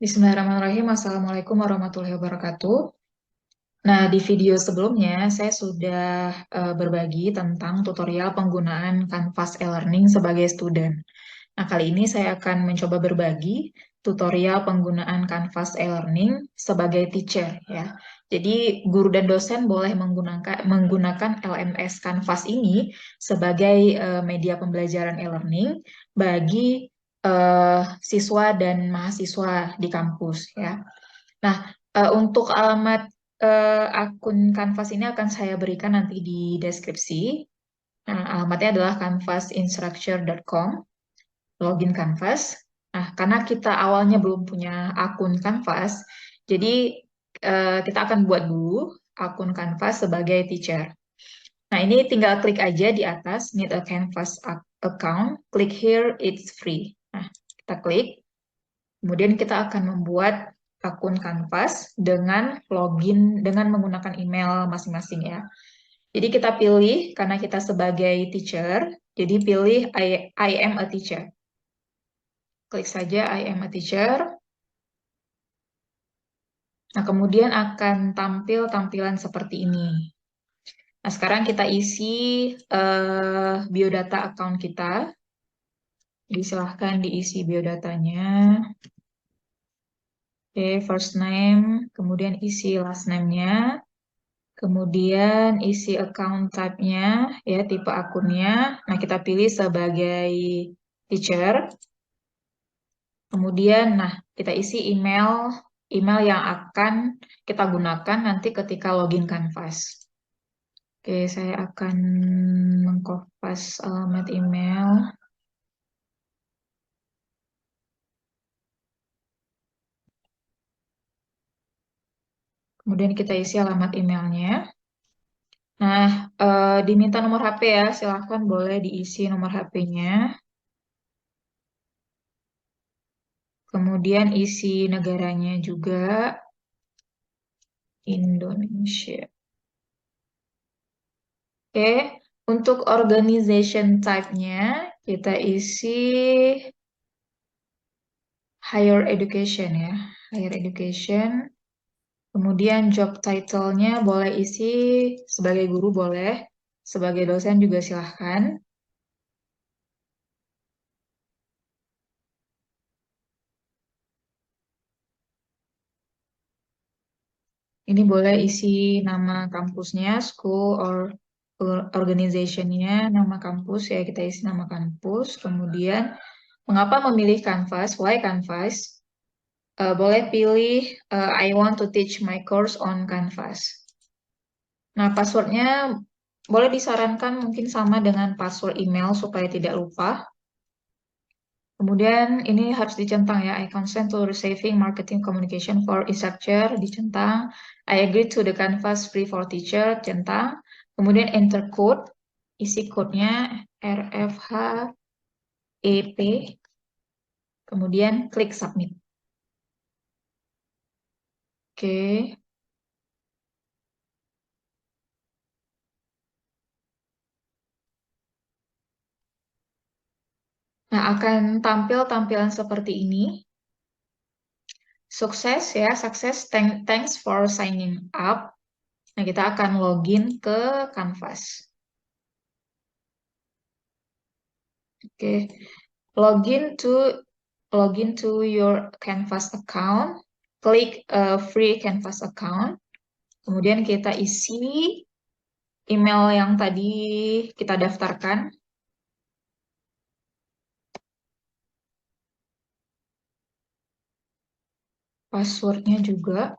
Bismillahirrahmanirrahim. Assalamualaikum warahmatullahi wabarakatuh. Nah, di video sebelumnya saya sudah berbagi tentang tutorial penggunaan Canvas e-learning sebagai student. Nah, kali ini saya akan mencoba berbagi tutorial penggunaan Canvas e-learning sebagai teacher ya. Jadi, guru dan dosen boleh menggunakan LMS Canvas ini sebagai media pembelajaran e-learning bagi siswa dan mahasiswa di kampus ya. Nah, untuk alamat akun Canvas ini akan saya berikan nanti di deskripsi. Nah, alamatnya adalah canvasinstructure.com, login Canvas. Nah, karena kita awalnya belum punya akun Canvas, jadi kita akan buat dulu akun Canvas sebagai teacher. Nah, ini tinggal klik aja di atas, need a Canvas account, klik here, it's free. Nah, kita klik. Kemudian kita akan membuat akun Canvas dengan login dengan menggunakan email masing-masing ya. Jadi kita pilih karena kita sebagai teacher, jadi pilih I am a teacher. Klik saja I am a teacher. Nah, kemudian akan tampil tampilan seperti ini. Nah, sekarang kita isi biodata account kita. Jadi silahkan diisi biodatanya. Oke, first name, kemudian isi last name-nya. Kemudian isi account type-nya, ya tipe akunnya. Nah, kita pilih sebagai teacher. Kemudian, nah kita isi email yang akan kita gunakan nanti ketika login Canvas. Oke, saya akan mengkopas alamat email. Kemudian kita isi alamat emailnya. Nah, diminta nomor HP ya, silahkan boleh diisi nomor HP-nya. Kemudian isi negaranya juga, Indonesia. Oke, untuk organization type-nya kita isi higher education ya, higher education. Kemudian job title-nya boleh isi sebagai guru boleh, sebagai dosen juga silahkan. Ini boleh isi nama kampusnya, school or organization-nya, nama kampus ya, kita isi nama kampus. Kemudian, mengapa memilih Canvas? Why Canvas? Boleh pilih I want to teach my course on Canvas. Nah, passwordnya boleh disarankan mungkin sama dengan password email supaya tidak lupa. Kemudian ini harus dicentang ya, I consent to receiving marketing communication for instructor, dicentang. I agree to the Canvas free for teacher, centang. Kemudian enter code, isi code-nya RFHEP. Kemudian klik submit. Oke. Nah, akan tampil tampilan seperti ini. Sukses ya, sukses. Thanks for signing up. Nah, kita akan login ke Canvas. Oke, login to your Canvas account. Klik free Canvas account. Kemudian kita isi email yang tadi kita daftarkan. Passwordnya juga.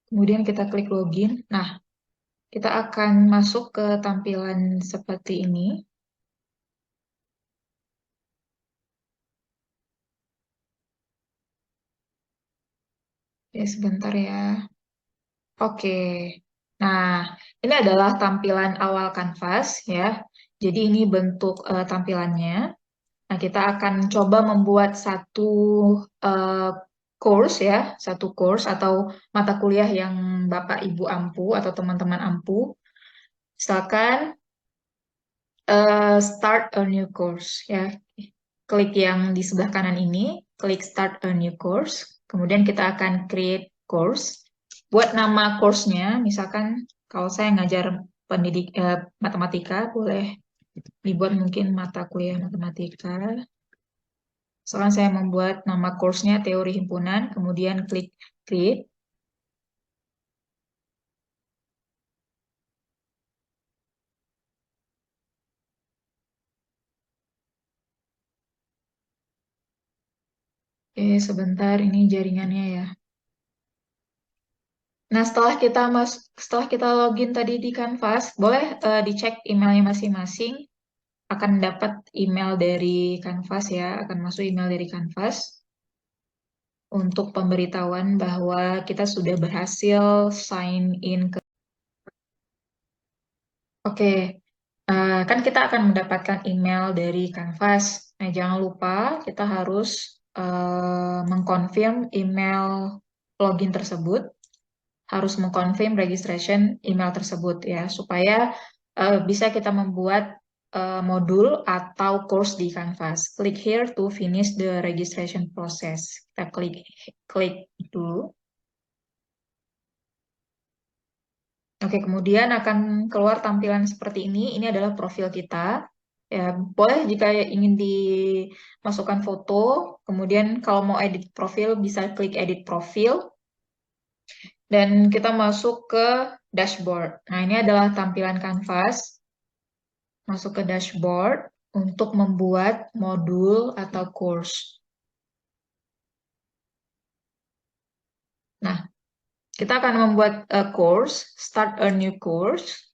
Kemudian kita klik login. Nah, kita akan masuk ke tampilan seperti ini. Ya, sebentar ya. Oke. Nah, ini adalah tampilan awal Canvas ya. Jadi ini bentuk tampilannya. Nah, kita akan coba membuat satu uh, course ya, satu course atau mata kuliah yang Bapak Ibu ampu atau teman-teman ampu. Misalkan start a new course ya. Klik yang di sebelah kanan ini, klik start a new course. Kemudian kita akan create course. Buat nama course-nya, misalkan kalau saya ngajar matematika, boleh dibuat mungkin mata kuliah matematika. Misalkan saya membuat nama course-nya teori himpunan, kemudian klik create. Oke, sebentar ini jaringannya ya. Nah, setelah kita login tadi di Canvas, boleh dicek emailnya masing-masing. Akan dapat email dari Canvas ya, akan masuk email dari Canvas untuk pemberitahuan bahwa kita sudah berhasil sign in ke. Oke, kan kita akan mendapatkan email dari Canvas. Nah, jangan lupa kita harus mengkonfirm email login tersebut, harus mengkonfirm registration email tersebut ya, supaya bisa kita membuat modul atau course di Canvas. Click here to finish the registration process. Kita klik dulu. Oke, kemudian akan keluar tampilan seperti ini. Ini adalah profil kita. Ya, boleh jika ingin dimasukkan foto. Kemudian kalau mau edit profil, bisa klik edit profil. Dan kita masuk ke dashboard. Nah, ini adalah tampilan Canvas. Masuk ke dashboard untuk membuat modul atau course. Nah, kita akan membuat course, start a new course.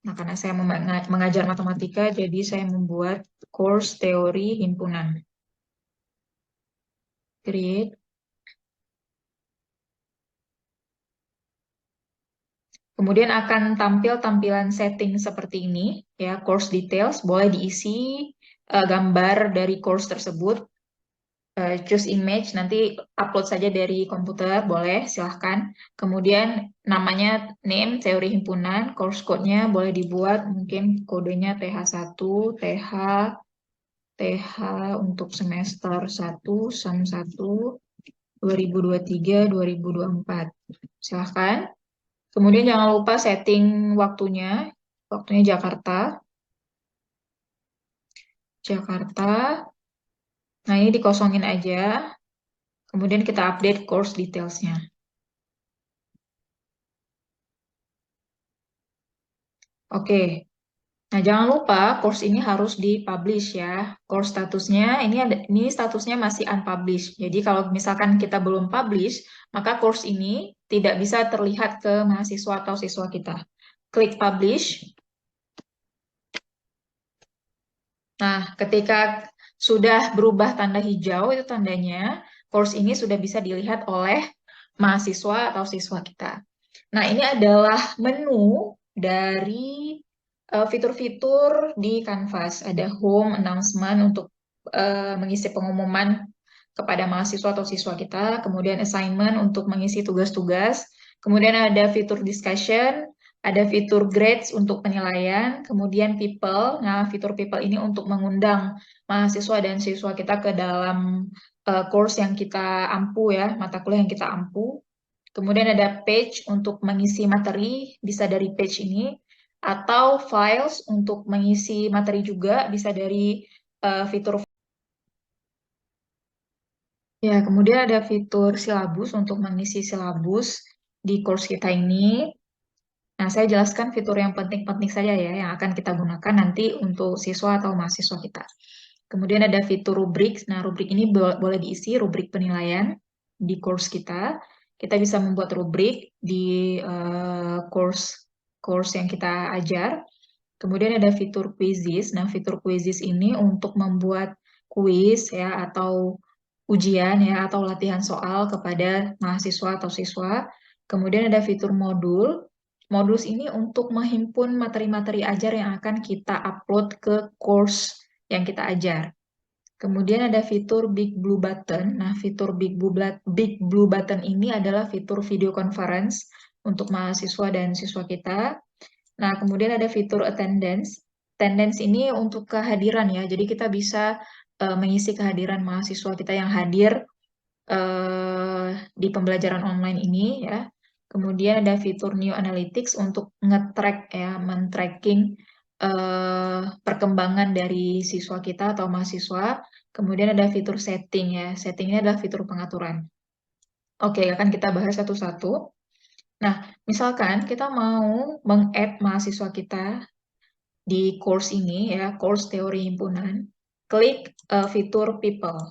Nah, karena saya mengajar matematika, jadi saya membuat course teori himpunan. Create. Kemudian akan tampil tampilan setting seperti ini, ya, course details, boleh diisi gambar dari course tersebut, choose image, nanti upload saja dari komputer, boleh, silahkan. Kemudian namanya name, teori himpunan, course code-nya boleh dibuat, mungkin kodenya TH1, TH untuk semester 1, SEM 1, 2023, 2024. Silahkan. Kemudian jangan lupa setting waktunya Jakarta. Jakarta. Nah, ini dikosongin aja. Kemudian kita update course details-nya. Oke. Nah, jangan lupa course ini harus dipublish ya. Course statusnya ini statusnya masih unpublished. Jadi kalau misalkan kita belum publish, maka course ini tidak bisa terlihat ke mahasiswa atau siswa kita. Klik publish. Nah, ketika sudah berubah tanda hijau, itu tandanya course ini sudah bisa dilihat oleh mahasiswa atau siswa kita. Nah, ini adalah menu dari fitur-fitur di Canvas. Ada home, announcement untuk mengisi pengumuman kepada mahasiswa atau siswa kita, kemudian assignment untuk mengisi tugas-tugas, kemudian ada fitur discussion, ada fitur grades untuk penilaian, kemudian people. Nah, fitur people ini untuk mengundang mahasiswa dan siswa kita ke dalam course yang kita ampu ya, mata kuliah yang kita ampu. Kemudian ada page untuk mengisi materi, bisa dari page ini, atau files untuk mengisi materi juga, bisa dari fitur. Ya, kemudian ada fitur silabus untuk mengisi silabus di course kita ini. Nah, saya jelaskan fitur yang penting-penting saja ya, yang akan kita gunakan nanti untuk siswa atau mahasiswa kita. Kemudian ada fitur rubrik. Nah, rubrik ini boleh diisi rubrik penilaian di course kita. Kita bisa membuat rubrik di course yang kita ajar. Kemudian ada fitur quizzes. Nah, fitur quizzes ini untuk membuat quiz ya atau ujian ya atau latihan soal kepada mahasiswa atau siswa. Kemudian ada fitur modul. Modul ini untuk menghimpun materi-materi ajar yang akan kita upload ke course yang kita ajar. Kemudian ada fitur Big Blue Button. Nah, fitur Big Blue Button ini adalah fitur video conference untuk mahasiswa dan siswa kita. Nah, kemudian ada fitur attendance. Attendance ini untuk kehadiran ya. Jadi kita bisa mengisi kehadiran mahasiswa kita yang hadir di pembelajaran online ini ya. Kemudian ada fitur New Analytics untuk nge-track ya, men-tracking perkembangan dari siswa kita atau mahasiswa. Kemudian ada fitur setting ya. Setting ini adalah fitur pengaturan. Oke, akan kita bahas satu-satu. Nah, misalkan kita mau meng-add mahasiswa kita di course ini ya, course teori himpunan, klik fitur people.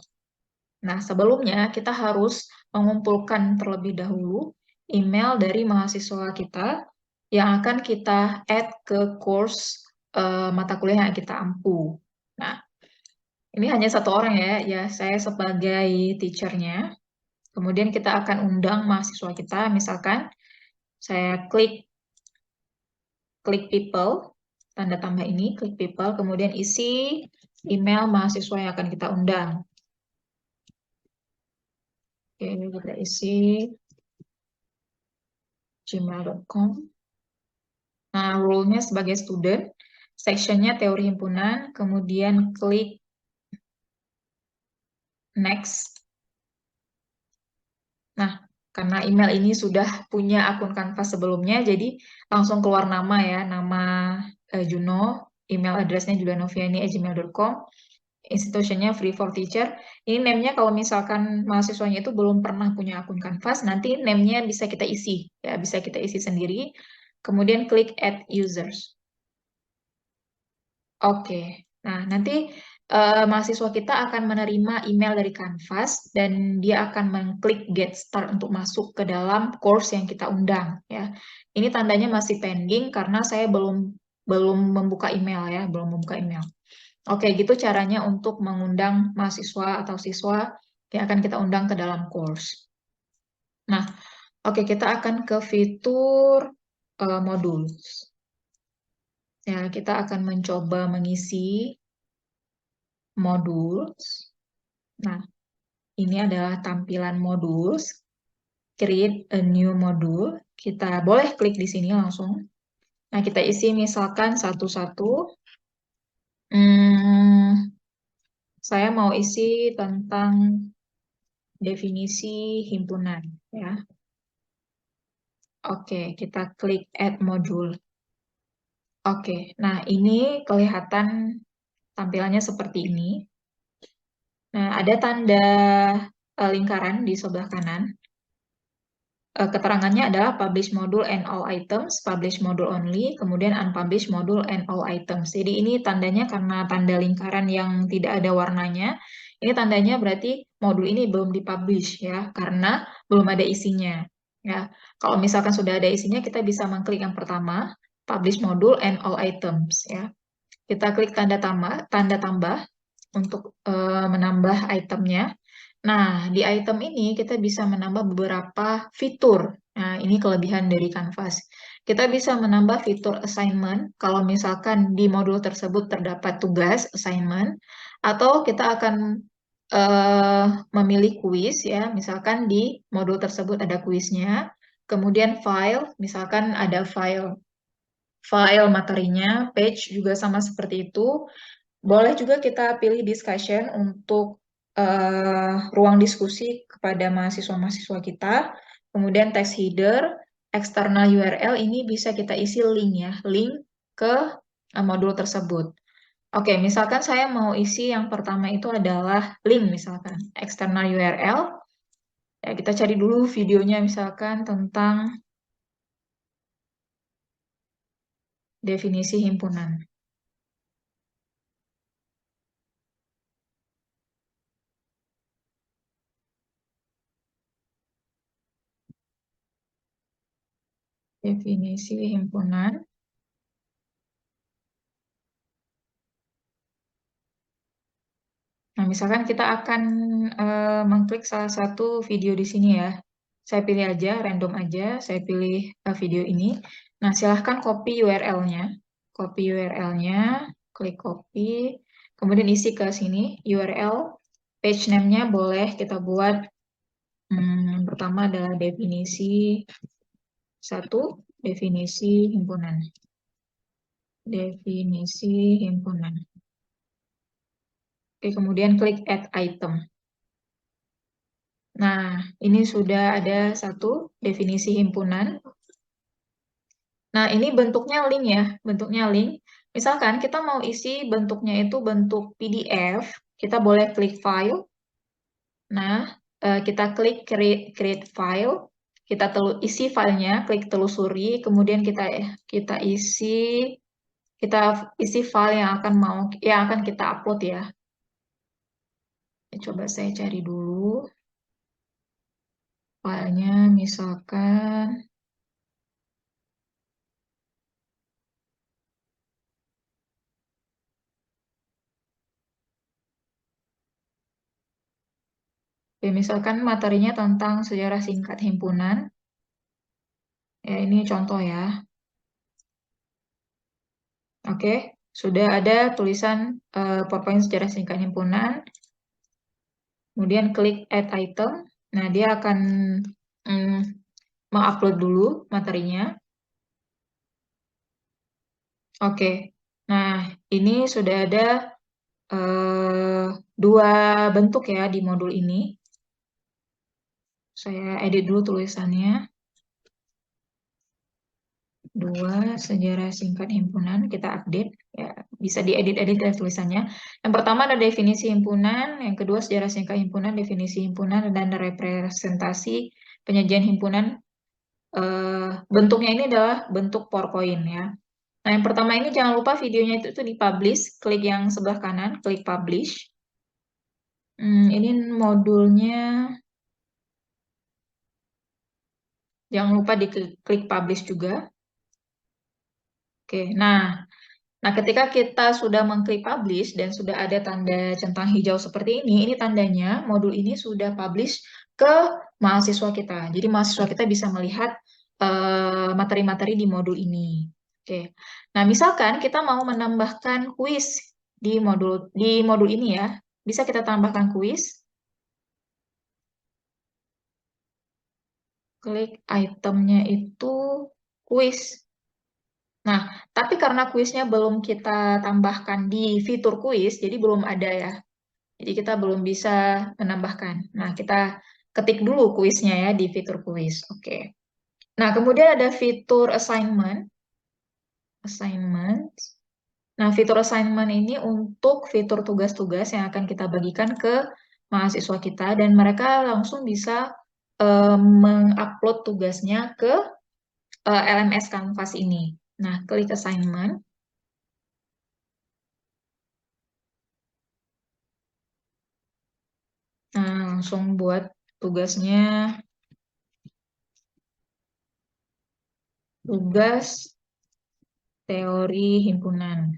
Nah, sebelumnya kita harus mengumpulkan terlebih dahulu email dari mahasiswa kita yang akan kita add ke course mata kuliah yang kita ampu. Nah, ini hanya satu orang ya saya sebagai teachernya. Kemudian kita akan undang mahasiswa kita, misalkan saya klik people, tanda tambah ini, klik people, kemudian isi email mahasiswa yang akan kita undang. Oke, kita isi gmail.com. Nah, role-nya sebagai student, sectionnya teori himpunan, kemudian klik next. Nah, karena email ini sudah punya akun Canvas sebelumnya, jadi langsung keluar nama ya, nama Juno, email address-nya juga noviani@gmail.com, institutionnya Free for Teacher. Ini name-nya kalau misalkan mahasiswanya itu belum pernah punya akun Canvas, nanti name-nya bisa kita isi, ya bisa kita isi sendiri. Kemudian klik Add Users. Oke, nah nanti mahasiswa kita akan menerima email dari Canvas dan dia akan mengklik Get Start untuk masuk ke dalam course yang kita undang ya. Ini tandanya masih pending karena saya belum membuka email ya, belum membuka email. Oke, gitu caranya untuk mengundang mahasiswa atau siswa yang akan kita undang ke dalam course. Nah, oke kita akan ke fitur modul. Ya, kita akan mencoba mengisi modul. Nah, ini adalah tampilan modul. Create a new module. Kita boleh klik di sini langsung. Nah, kita isi misalkan satu-satu. Saya mau isi tentang definisi himpunan. Ya. Oke, kita klik Add Module. Oke, nah ini kelihatan tampilannya seperti ini. Nah, ada tanda lingkaran di sebelah kanan. Keterangannya adalah publish module and all items, publish module only, kemudian unpublish module and all items. Jadi ini tandanya karena tanda lingkaran yang tidak ada warnanya, ini tandanya berarti modul ini belum dipublish ya, karena belum ada isinya. Ya, kalau misalkan sudah ada isinya, kita bisa mengklik yang pertama, publish module and all items ya. Kita klik tanda tambah untuk menambah itemnya. Nah, di item ini kita bisa menambah beberapa fitur. Nah, ini kelebihan dari Canvas. Kita bisa menambah fitur assignment kalau misalkan di modul tersebut terdapat tugas assignment, atau kita akan memilih kuis ya, misalkan di modul tersebut ada kuisnya. Kemudian file, misalkan ada file materinya, page juga sama seperti itu. Boleh juga kita pilih discussion untuk ruang diskusi kepada mahasiswa-mahasiswa kita. Kemudian text header, external URL ini bisa kita isi link ya, link ke modul tersebut. Oke, misalkan saya mau isi yang pertama itu adalah link misalkan, external URL. Ya, kita cari dulu videonya misalkan tentang definisi himpunan. Definisi himpunan. Nah, misalkan kita akan mengklik salah satu video di sini ya. Saya pilih aja, random aja, saya pilih video ini. Nah, silahkan copy URL-nya. Copy URL-nya, klik copy, kemudian isi ke sini URL, page name-nya boleh kita buat, pertama adalah definisi 1, definisi himpunan. definisi himpunan. Oke, kemudian klik add item. Nah, ini sudah ada satu definisi himpunan. Nah, ini bentuknya link ya, bentuknya link. Misalkan kita mau isi bentuknya itu bentuk PDF, kita boleh klik file. Nah, kita klik create file, kita isi filenya, klik telusuri, kemudian kita kita isi file yang akan kita upload ya. Coba saya cari dulu filenya, misalkan. Ya, misalkan materinya tentang sejarah singkat himpunan. Ya, ini contoh ya. Oke, sudah ada tulisan PowerPoint sejarah singkat himpunan. Kemudian klik add item. Nah, dia akan mm, mengupload dulu materinya. Oke, nah ini sudah ada eh, dua bentuk ya di modul ini. Saya edit dulu tulisannya. Dua sejarah singkat himpunan, kita update ya, bisa diedit-edit dari tulisannya. Yang pertama ada definisi himpunan, yang kedua sejarah singkat himpunan, definisi himpunan, dan representasi penyajian himpunan. Bentuknya ini adalah bentuk PowerPoint ya. Nah, yang pertama ini jangan lupa videonya itu di-publish, klik yang sebelah kanan, klik publish. Ini modulnya, jangan lupa diklik publish juga. Oke, nah, ketika kita sudah mengklik publish dan sudah ada tanda centang hijau seperti ini tandanya modul ini sudah publish ke mahasiswa kita. Jadi mahasiswa kita bisa melihat materi-materi di modul ini. Oke. Nah, misalkan kita mau menambahkan kuis di modul ini ya. Bisa kita tambahkan kuis. Klik itemnya itu kuis. Nah, tapi karena kuisnya belum kita tambahkan di fitur kuis, jadi belum ada ya. Jadi kita belum bisa menambahkan. Nah, kita ketik dulu kuisnya ya di fitur kuis. Oke. Nah, kemudian ada fitur assignment. Assignment. Nah, fitur assignment ini untuk fitur tugas-tugas yang akan kita bagikan ke mahasiswa kita dan mereka langsung bisa mengupload tugasnya ke LMS Canvas ini. Nah, klik assignment. Nah, langsung buat tugasnya. Tugas teori himpunan.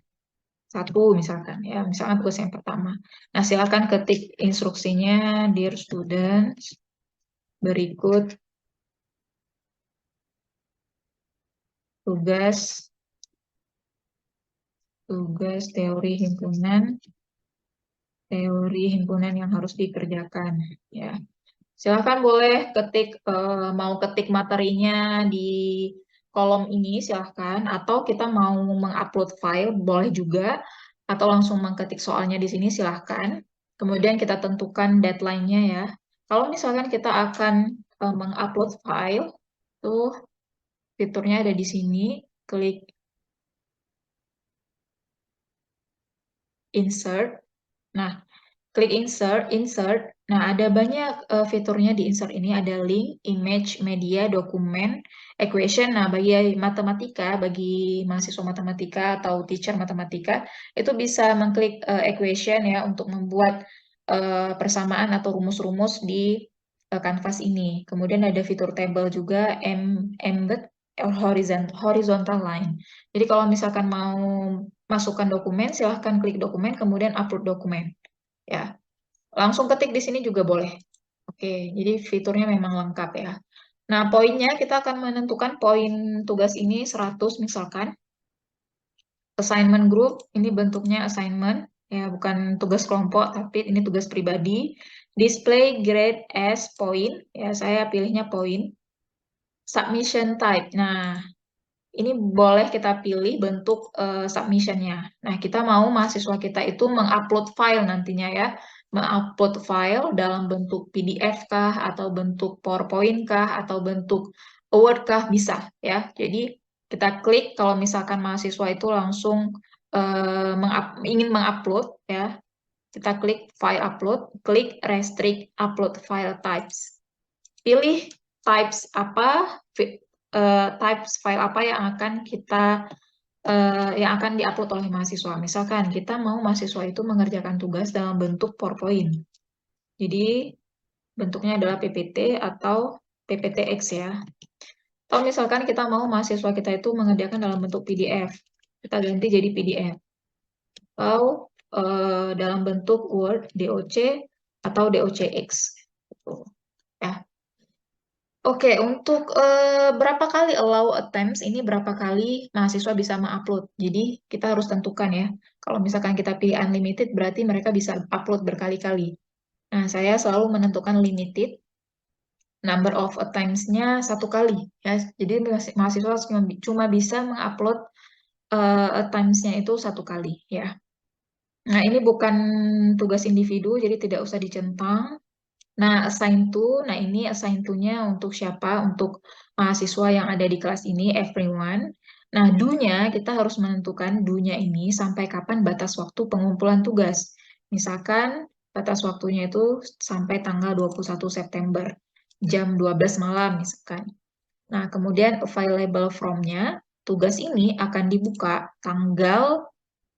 Satu misalkan ya, misalkan tugas yang pertama. Nah, silakan ketik instruksinya, dear students, berikut tugas tugas teori himpunan yang harus dikerjakan ya. Silakan boleh mau ketik materinya di kolom ini silahkan, atau kita mau mengupload file boleh juga, atau langsung mengketik soalnya di sini silahkan. Kemudian kita tentukan deadline-nya ya. Kalau misalkan kita akan mengupload file, tuh fiturnya ada di sini, klik insert. Nah, klik insert. Nah, ada banyak fiturnya di insert ini. Ada link, image, media, dokumen, equation. Nah, bagi matematika, bagi mahasiswa matematika atau teacher matematika, itu bisa mengklik equation ya untuk membuat persamaan atau rumus-rumus di kanvas ini. Kemudian ada fitur table juga, embed horizontal line. Jadi kalau misalkan mau masukkan dokumen, silahkan klik dokumen, kemudian upload dokumen. Ya, langsung ketik di sini juga boleh. Oke, jadi fiturnya memang lengkap ya. Nah, poinnya kita akan menentukan poin tugas ini 100 misalkan. Assignment group, ini bentuknya assignment, ya bukan tugas kelompok, tapi ini tugas pribadi. Display grade as point, ya saya pilihnya point. Submission type, nah ini boleh kita pilih bentuk submission-nya. Nah, kita mau mahasiswa kita itu mengupload file nantinya ya. Mengupload file dalam bentuk PDF kah, atau bentuk PowerPoint kah, atau bentuk Word kah, bisa ya. Jadi kita klik kalau misalkan mahasiswa itu langsung ingin mengupload ya. Kita klik file upload, klik restrict upload file types. Pilih types apa, types file apa yang akan diupload oleh mahasiswa. Misalkan kita mau mahasiswa itu mengerjakan tugas dalam bentuk PowerPoint. Jadi bentuknya adalah PPT atau PPTX ya. Atau misalkan kita mau mahasiswa kita itu mengerjakan dalam bentuk PDF. Kita ganti jadi PDF. Atau dalam bentuk Word, DOC, atau DOCX. Gitu. Ya. Oke, untuk berapa kali allow attempts, ini berapa kali mahasiswa bisa mengupload. Jadi kita harus tentukan ya. Kalau misalkan kita pilih unlimited, berarti mereka bisa upload berkali-kali. Nah, saya selalu menentukan limited, number of attempts-nya 1 kali. Ya. Jadi mahasiswa cuma bisa mengupload attempts-nya itu 1 kali. Ya. Nah, ini bukan tugas individu, jadi tidak usah dicentang. Nah, assign to, nah ini assign to-nya untuk siapa? Untuk mahasiswa yang ada di kelas ini, everyone. Nah, do-nya, kita harus menentukan do-nya ini sampai kapan batas waktu pengumpulan tugas. Misalkan batas waktunya itu sampai tanggal 21 September, jam 12 malam misalkan. Nah, kemudian available from-nya, tugas ini akan dibuka tanggal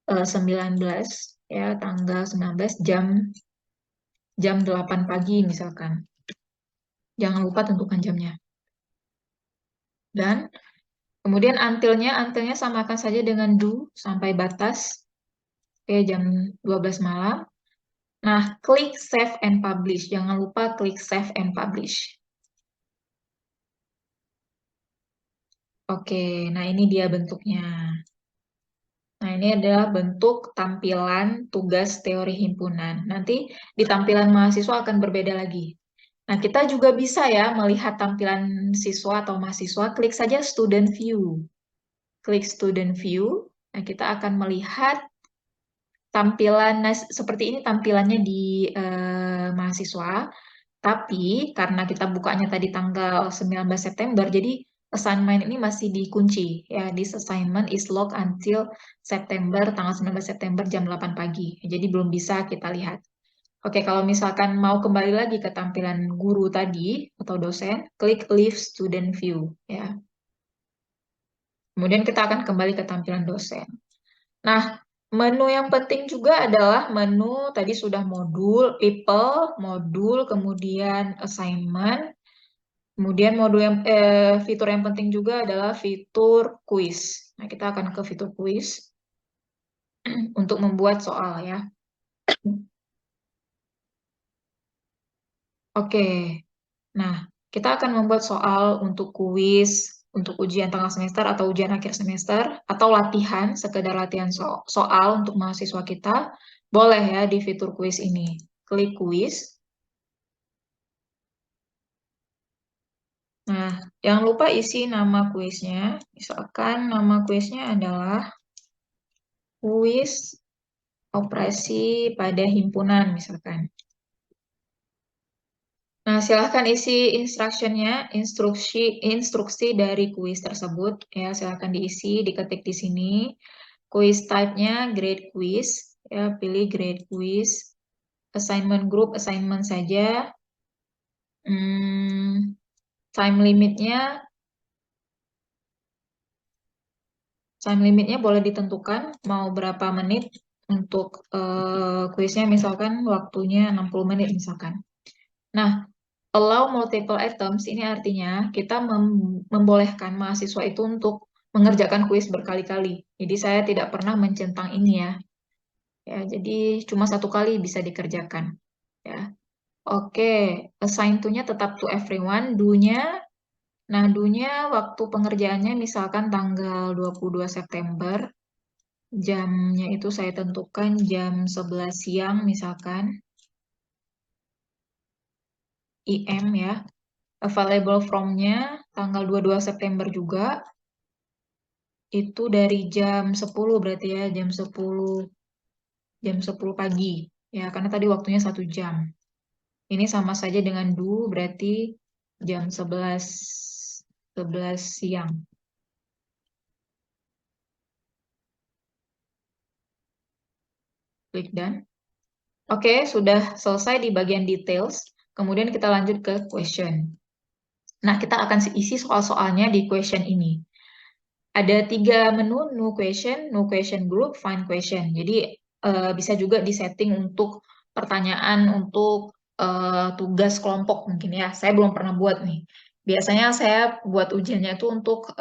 19, ya, tanggal 19 jam 8 pagi misalkan. Jangan lupa tentukan jamnya. Dan kemudian until-nya samakan saja dengan do sampai batas. Oke, jam 12 malam. Nah, klik save and publish. Jangan lupa klik save and publish. Oke, nah ini dia bentuknya. Nah, ini adalah bentuk tampilan tugas teori himpunan. Nanti di tampilan mahasiswa akan berbeda lagi. Nah, kita juga bisa ya melihat tampilan siswa atau mahasiswa. Klik saja student view. Klik student view. Nah, kita akan melihat tampilan seperti ini tampilannya di mahasiswa. Tapi karena kita bukanya tadi tanggal 19 September, jadi assignment ini masih dikunci. Ya, this assignment is locked until September, tanggal 19 September jam 8 pagi. Jadi belum bisa kita lihat. Oke, kalau misalkan mau kembali lagi ke tampilan guru tadi atau dosen, klik Leave Student View. Ya. Kemudian kita akan kembali ke tampilan dosen. Nah, menu yang penting juga adalah menu tadi sudah modul, people, modul, kemudian assignment, kemudian fitur yang penting juga adalah fitur quiz. Nah, kita akan ke fitur quiz untuk membuat soal ya. Oke, nah kita akan membuat soal untuk kuis, untuk ujian tengah semester atau ujian akhir semester, atau latihan, sekedar latihan soal untuk mahasiswa kita, boleh ya di fitur kuis ini. Klik kuis. Nah, jangan lupa isi nama kuisnya. Misalkan nama kuisnya adalah kuis operasi pada himpunan, misalkan. Nah, silahkan isi instruksinya, instruksi dari kuis tersebut. Ya, silahkan diisi, diketik di sini. Kuis type-nya grade quiz. Ya, pilih grade quiz. Assignment group, assignment saja. Hmm, time limitnya, boleh ditentukan mau berapa menit untuk kuisnya, misalkan waktunya 60 menit misalkan. Nah, allow multiple items ini artinya kita membolehkan mahasiswa itu untuk mengerjakan kuis berkali-kali. Jadi saya tidak pernah mencentang ini ya. Ya, jadi cuma 1 kali bisa dikerjakan. Ya. Oke, assign to-nya tetap to everyone. Do-nya, nah do-nya waktu pengerjaannya misalkan tanggal 22 September. Jamnya itu saya tentukan jam 11 siang misalkan. IM ya. Available from-nya tanggal 22 September juga. itu dari jam 10 berarti ya, jam 10 pagi. Ya, karena tadi waktunya 1 jam. Ini sama saja dengan do, berarti jam 11 siang. Klik done. Oke, sudah selesai di bagian details. Kemudian kita lanjut ke question. Nah, kita akan isi soal-soalnya di question ini. Ada 3 menu, no question group, find question. Jadi bisa juga disetting untuk pertanyaan untuk tugas kelompok mungkin ya. Saya belum pernah buat nih. Biasanya saya buat ujiannya itu untuk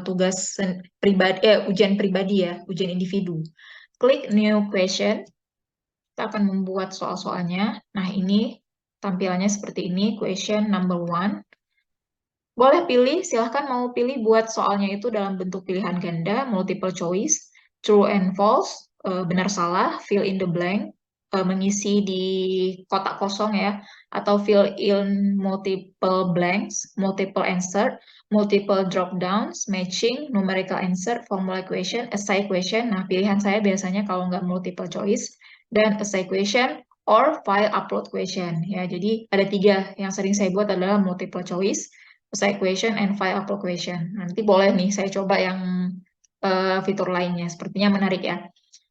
tugas pribadi, ujian pribadi ya, ujian individu. Klik new question, kita akan membuat soal-soalnya. Nah ini tampilannya seperti ini, question number 1. Boleh pilih, silahkan mau pilih buat soalnya itu dalam bentuk pilihan ganda, multiple choice, true and false, benar salah, fill in the blank, mengisi di kotak kosong ya, atau fill in multiple blanks, multiple answer, multiple drop downs, matching, numerical answer, formula question, essay question. Nah, pilihan saya biasanya kalau nggak multiple choice dan essay question or file upload question ya. Jadi ada 3 yang sering saya buat adalah multiple choice, essay question, and file upload question. Nanti boleh nih saya coba yang fitur lainnya. Sepertinya menarik ya.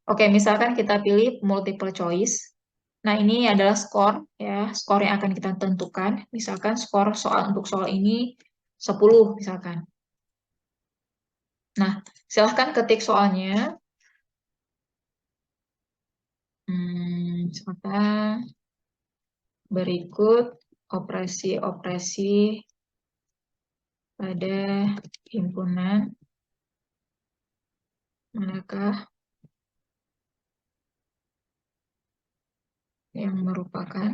Oke, misalkan kita pilih multiple choice. Nah, ini adalah skor ya, skor yang akan kita tentukan. Misalkan skor soal untuk soal ini 10 misalkan. Nah, silahkan ketik soalnya. Misalkan berikut operasi-operasi pada himpunan manakah yang merupakan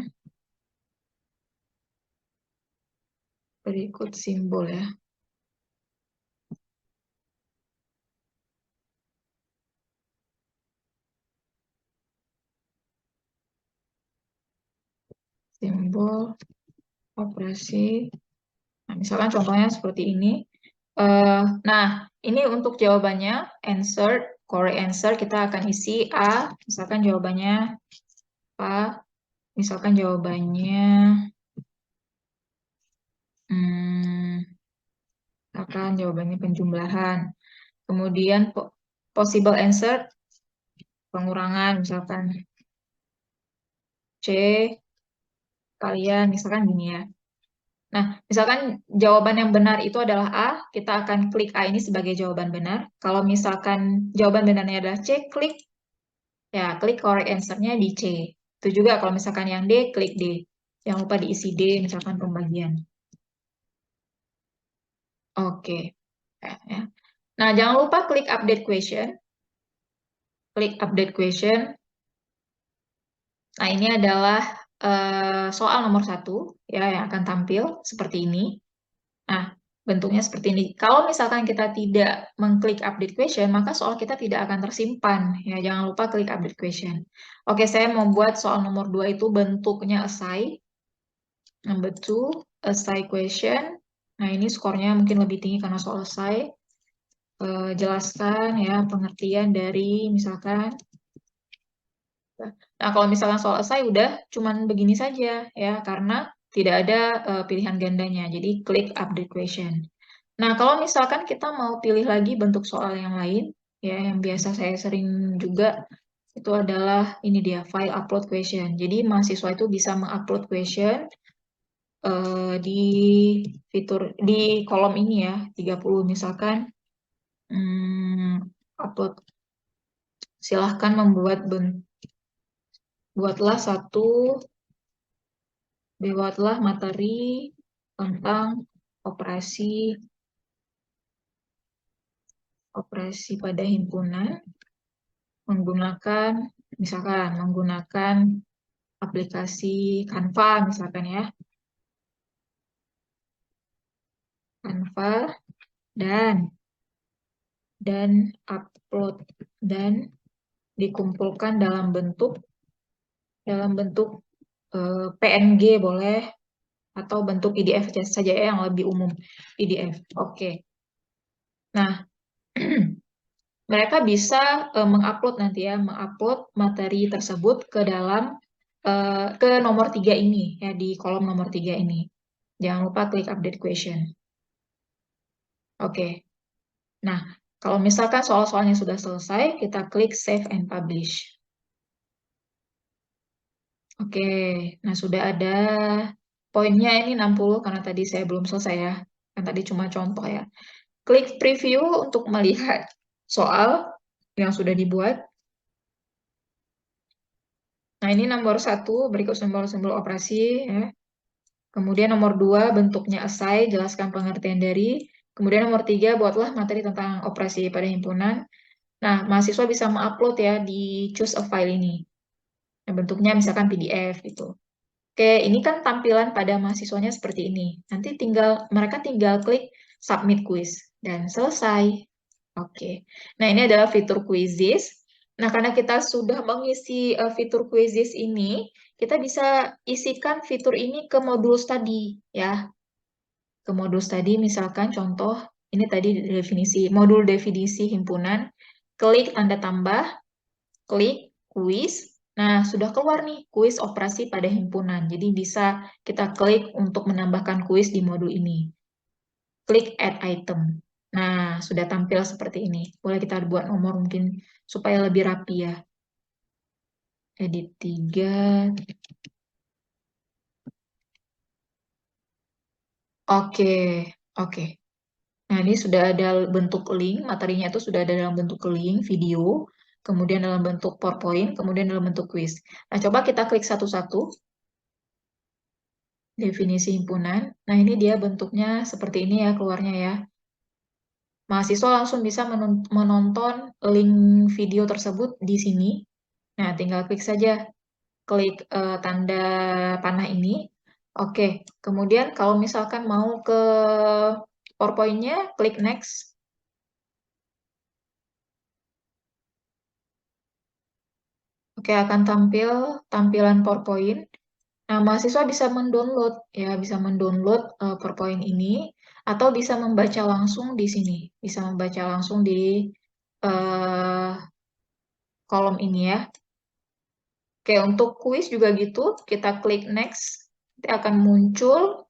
berikut simbol ya. Simbol operasi. Nah, misalkan contohnya seperti ini. Nah, ini untuk jawabannya, answer, correct answer, kita akan isi A, misalkan jawabannya A, misalkan jawabannya, misalkan jawabannya penjumlahan. Kemudian possible answer, pengurangan, misalkan C, kalian, misalkan gini ya. Nah, misalkan jawaban yang benar itu adalah A, kita akan klik A ini sebagai jawaban benar. Kalau misalkan jawaban benarnya adalah C, klik correct answer-nya di C. Itu juga kalau misalkan yang D, klik D. Jangan lupa diisi D, misalkan pembagian. Oke. Ya. Nah, jangan lupa klik update question. Klik update question. Nah, ini adalah soal nomor 1 ya yang akan tampil seperti ini. Nah, bentuknya seperti ini. Kalau misalkan kita tidak mengklik update question, maka soal kita tidak akan tersimpan. Ya, jangan lupa klik update question. Oke, saya membuat soal nomor 2 itu bentuknya essay. Number 2, essay question. Nah, ini skornya mungkin lebih tinggi karena soal essay. Jelaskan ya pengertian dari misalkan. Nah, kalau misalkan soal essay udah cuman begini saja ya, karena tidak ada pilihan gandanya. Jadi klik update question. Nah, kalau misalkan kita mau pilih lagi bentuk soal yang lain, ya yang biasa saya sering juga, itu adalah ini dia, file upload question. Jadi mahasiswa itu bisa mengupload question di fitur, di kolom ini ya, 30 misalkan, upload. Silahkan buatlah materi tentang operasi pada himpunan menggunakan aplikasi Canva misalkan ya. Canva dan upload dan dikumpulkan dalam bentuk PNG boleh atau bentuk PDF saja yang lebih umum, PDF. Oke. Nah, mereka bisa mengupload nanti ya, mengupload materi tersebut ke dalam ke nomor 3 ini ya, di kolom nomor 3 ini. Jangan lupa klik update question. Oke. Nah, kalau misalkan soal-soalnya sudah selesai, kita klik save and publish. Oke. Nah, sudah ada poinnya ini 60 karena tadi saya belum selesai ya. Kan tadi cuma contoh ya. Klik preview untuk melihat soal yang sudah dibuat. Nah, ini nomor 1, berikut simbol-simbol operasi ya. Kemudian nomor 2, bentuknya assay, jelaskan pengertian dari. Kemudian nomor 3, buatlah materi tentang operasi pada himpunan. Nah, mahasiswa bisa mengupload ya di choose a file ini. Nah, bentuknya misalkan PDF gitu. Oke, ini kan tampilan pada mahasiswanya seperti ini. Nanti mereka tinggal klik submit quiz dan selesai. Oke. Nah, ini adalah fitur quizzes. Nah, karena kita sudah mengisi fitur quizzes ini, kita bisa isikan fitur ini ke modul study ya. Ke modul study misalkan contoh ini tadi definisi modul definisi himpunan, klik tanda tambah, klik quiz. Nah, sudah keluar nih kuis operasi pada himpunan. Jadi bisa kita klik untuk menambahkan kuis di modul ini. Klik add item. Nah, sudah tampil seperti ini. Boleh kita buat nomor mungkin supaya lebih rapi ya. Edit 3. Oke, oke. Nah, ini sudah ada bentuk link, materinya itu sudah ada dalam bentuk link, video, kemudian dalam bentuk PowerPoint, kemudian dalam bentuk quiz. Nah, coba kita klik satu-satu, definisi himpunan. Nah, ini dia bentuknya seperti ini ya, keluarnya ya. Mahasiswa langsung bisa menonton link video tersebut di sini. Nah, tinggal klik saja, klik tanda panah ini. Oke, kemudian kalau misalkan mau ke PowerPoint-nya, klik next. Oke, akan tampil tampilan PowerPoint. Nah, mahasiswa bisa mendownload ya, bisa mendownload PowerPoint ini atau bisa membaca langsung di sini, bisa membaca langsung di eh, kolom ini ya. Oke, untuk kuis juga gitu, kita klik next, nanti akan muncul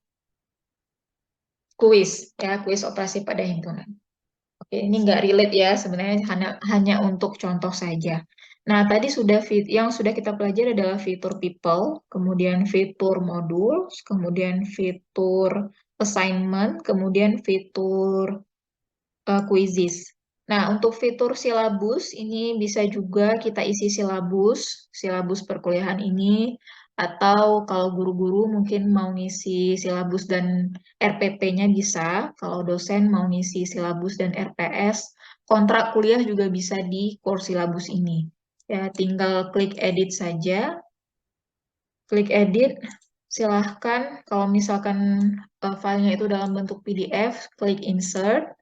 kuis ya, kuis operasi pada himpunan. Oke, ini nggak relate ya, sebenarnya hanya untuk contoh saja. Nah, tadi yang sudah kita pelajari adalah fitur people, kemudian fitur modul, kemudian fitur assignment, kemudian fitur quizzes. Nah, untuk fitur silabus ini bisa juga kita isi silabus perkuliahan ini, atau kalau guru-guru mungkin mau ngisi silabus dan RPP-nya bisa, kalau dosen mau ngisi silabus dan RPS, kontrak kuliah juga bisa di core silabus ini. Ya, tinggal klik edit saja, klik edit, silahkan kalau misalkan filenya itu dalam bentuk PDF, klik insert,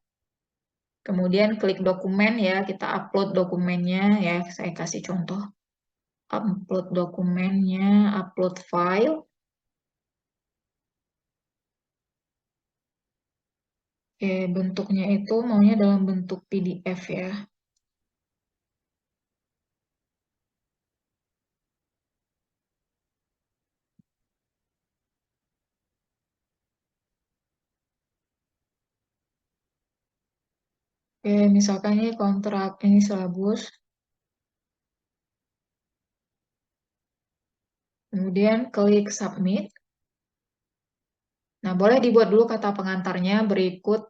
kemudian klik dokumen ya, kita upload dokumennya ya, saya kasih contoh. Upload dokumennya, upload file. Oke, bentuknya itu maunya dalam bentuk PDF ya. Oke, misalkan ini kontrak, ini silabus. Kemudian klik submit. Nah, boleh dibuat dulu kata pengantarnya berikut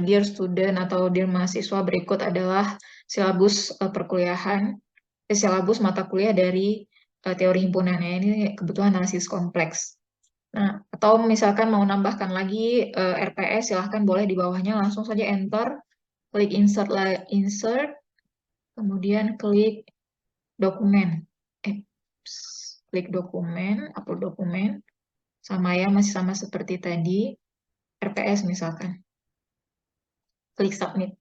Dear Student atau Dear Mahasiswa, berikut adalah silabus perkuliahan, silabus mata kuliah dari teori himpunan ya. Ini kebetulan analisis kompleks. Nah, atau misalkan mau nambahkan lagi RPS, silahkan boleh di bawahnya langsung saja enter, klik insert, kemudian klik dokumen. Eh, klik dokumen, upload dokumen, sama ya, masih sama seperti tadi, RPS misalkan. Klik submit.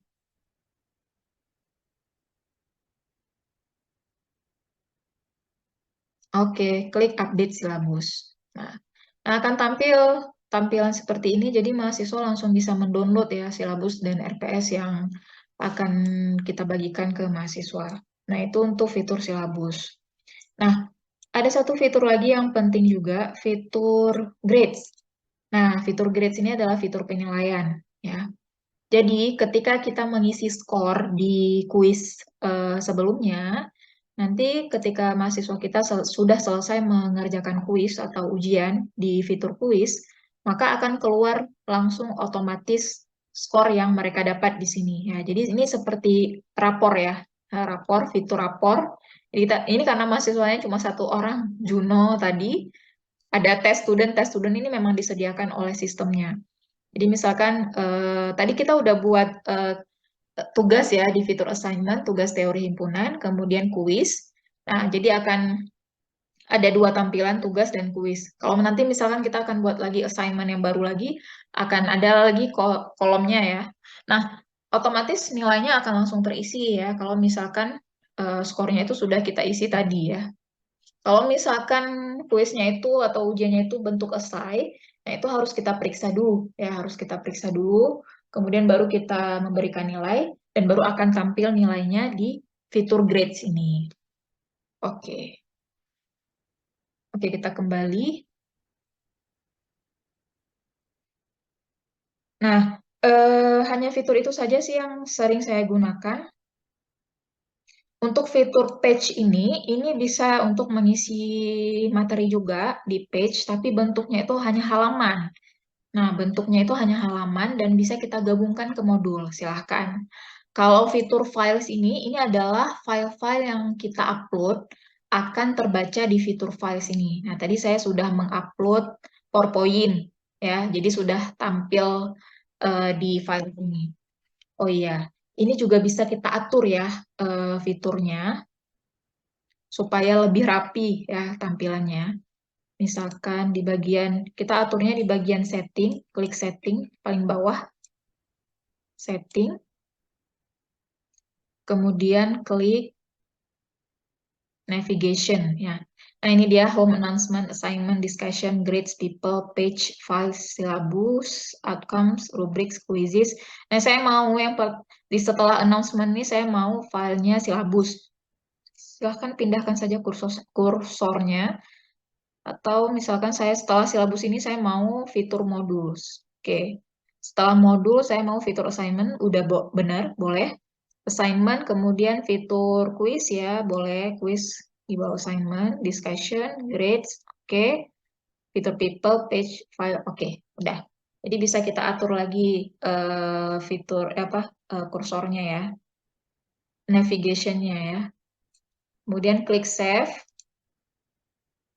Oke, klik update silabus. Nah, akan tampil tampilan seperti ini, jadi mahasiswa langsung bisa mendownload ya silabus dan RPS yang akan kita bagikan ke mahasiswa. Nah, itu untuk fitur silabus. Nah, ada satu fitur lagi yang penting juga, fitur grades. Nah, fitur grades ini adalah fitur penilaian, ya. Jadi, ketika kita mengisi skor di kuis sebelumnya, nanti ketika mahasiswa kita sudah selesai mengerjakan kuis atau ujian di fitur kuis, maka akan keluar langsung otomatis skor yang mereka dapat di sini. Ya, jadi ini seperti rapor ya, rapor, fitur rapor. Jadi ini karena mahasiswanya cuma satu orang, Juno tadi, ada tes student ini memang disediakan oleh sistemnya. Jadi misalkan tadi kita udah buat tugas ya di fitur assignment, tugas teori himpunan, kemudian kuis. Nah, jadi akan ada dua tampilan tugas dan kuis. Kalau nanti misalkan kita akan buat lagi assignment yang baru lagi, akan ada lagi kolomnya ya. Nah, otomatis nilainya akan langsung terisi ya. Kalau misalkan skornya itu sudah kita isi tadi ya. Kalau misalkan kuisnya itu atau ujiannya itu bentuk esai, nah itu harus kita periksa dulu ya, harus kita periksa dulu, kemudian baru kita memberikan nilai dan baru akan tampil nilainya di fitur grades ini. Oke. Oke, kita kembali. Nah, hanya fitur itu saja sih yang sering saya gunakan. Untuk fitur page ini bisa untuk mengisi materi juga di page, tapi bentuknya itu hanya halaman. Nah, bentuknya itu hanya halaman dan bisa kita gabungkan ke modul, silahkan. Kalau fitur files ini adalah file-file yang kita upload akan terbaca di fitur files ini. Nah, tadi saya sudah mengupload PowerPoint, ya, jadi sudah tampil di file ini. Oh iya, ini juga bisa kita atur ya fiturnya supaya lebih rapi ya tampilannya. Misalkan di bagian, kita aturnya di bagian setting, klik setting paling bawah, setting, kemudian klik navigation ya. Nah, ini dia home announcement, assignment, discussion, grades, people, page, files, syllabus, outcomes, rubrics, quizzes. Nah, saya mau yang di setelah announcement ini saya mau filenya syllabus. Silahkan pindahkan saja kursornya. Atau misalkan saya setelah silabus ini saya mau fitur modus. Oke. Setelah modul saya mau fitur assignment, udah benar, boleh. Assignment, kemudian fitur quiz ya, boleh quiz di bawah assignment, discussion, grades, oke. Fitur people, page, file, oke, udah. Jadi bisa kita atur lagi fitur apa kursornya ya, navigationnya ya. Kemudian klik save.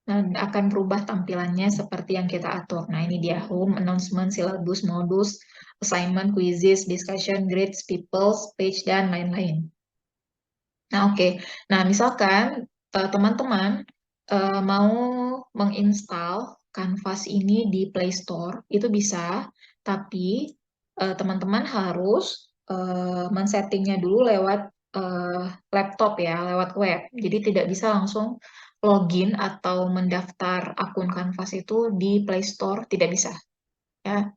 Nah, akan berubah tampilannya seperti yang kita atur. Nah, ini dia home, announcement, syllabus, modus, assignment, quizzes, discussion, grades, peoples, page, dan lain-lain. Nah, oke. Nah, misalkan teman-teman mau menginstal Canvas ini di Play Store, itu bisa, tapi teman-teman harus men-settingnya dulu lewat laptop ya, lewat web. Jadi tidak bisa langsung login atau mendaftar akun Canvas itu di Play Store, tidak bisa. Ya,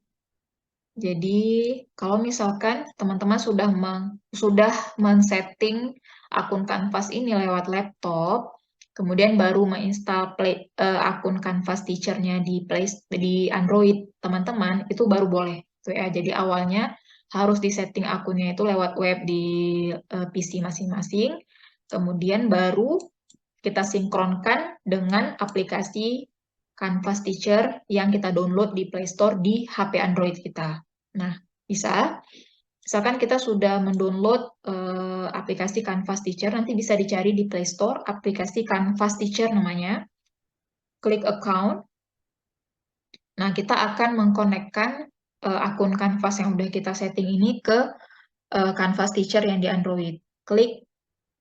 jadi kalau misalkan teman-teman sudah men-setting akun Canvas ini lewat laptop, kemudian baru menginstal akun Canvas Teacher-nya di Android teman-teman, itu baru boleh. Tuh ya. Jadi awalnya harus disetting akunnya itu lewat web di PC masing-masing, kemudian baru kita sinkronkan dengan aplikasi Canvas Teacher yang kita download di Play Store di HP Android kita. Nah, bisa. Misalkan kita sudah mendownload aplikasi Canvas Teacher, nanti bisa dicari di Play Store, aplikasi Canvas Teacher namanya. Klik account. Nah, kita akan mengkonekkan akun Canvas yang udah kita setting ini ke Canvas Teacher yang di Android. Klik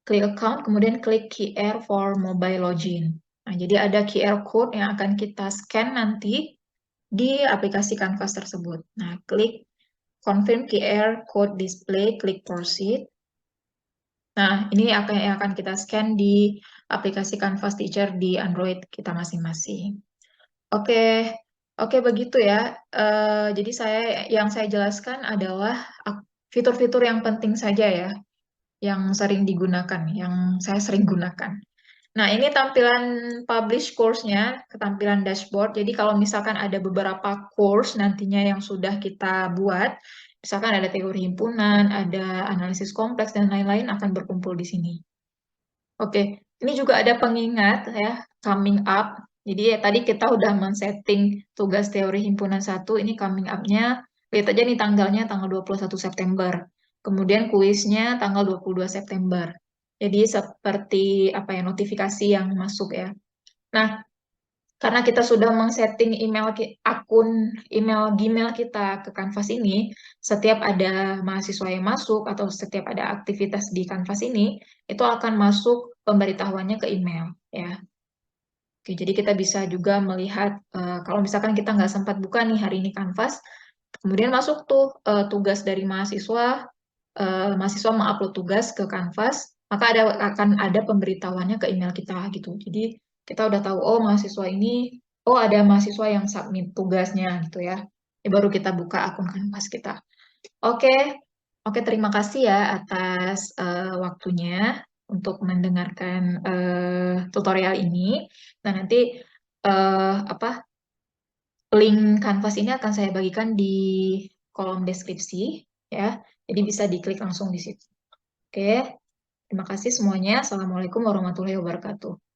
account, kemudian klik QR for mobile login. Nah, jadi ada QR code yang akan kita scan nanti di aplikasi Canvas tersebut. Nah, klik confirm QR code display, klik proceed. Nah, ini yang akan kita scan di aplikasi Canvas Teacher di Android kita masing-masing. Oke, oke begitu ya. Jadi yang saya jelaskan adalah fitur-fitur yang penting saja ya, yang sering digunakan, yang saya sering gunakan. Nah, ini tampilan publish course-nya, ketampilan dashboard. Jadi kalau misalkan ada beberapa course nantinya yang sudah kita buat, misalkan ada teori himpunan, ada analisis kompleks, dan lain-lain akan berkumpul di sini. Oke, ini juga ada pengingat ya, coming up. Jadi ya, tadi kita udah men-setting tugas teori himpunan 1, ini coming up-nya, lihat aja nih tanggalnya, tanggal 21 September. Kemudian kuisnya tanggal 22 September. Jadi seperti apa ya, notifikasi yang masuk ya. Nah, karena kita sudah men-setting akun email Gmail kita ke Canvas ini, setiap ada mahasiswa yang masuk atau setiap ada aktivitas di Canvas ini, itu akan masuk pemberitahuannya ke email ya. Oke, jadi kita bisa juga melihat kalau misalkan kita nggak sempat buka nih hari ini Canvas, kemudian masuk tuh tugas dari mahasiswa, mahasiswa mengupload tugas ke Canvas, maka akan ada pemberitahuannya ke email kita gitu. Jadi kita udah tahu, oh mahasiswa ini, oh ada mahasiswa yang submit tugasnya gitu ya. Ini baru kita buka akun Canvas kita. Oke, oke, terima kasih ya atas waktunya untuk mendengarkan tutorial ini. Nah, nanti apa link Canvas ini akan saya bagikan di kolom deskripsi ya. Jadi bisa diklik langsung di situ. Oke, terima kasih semuanya. Assalamualaikum warahmatullahi wabarakatuh.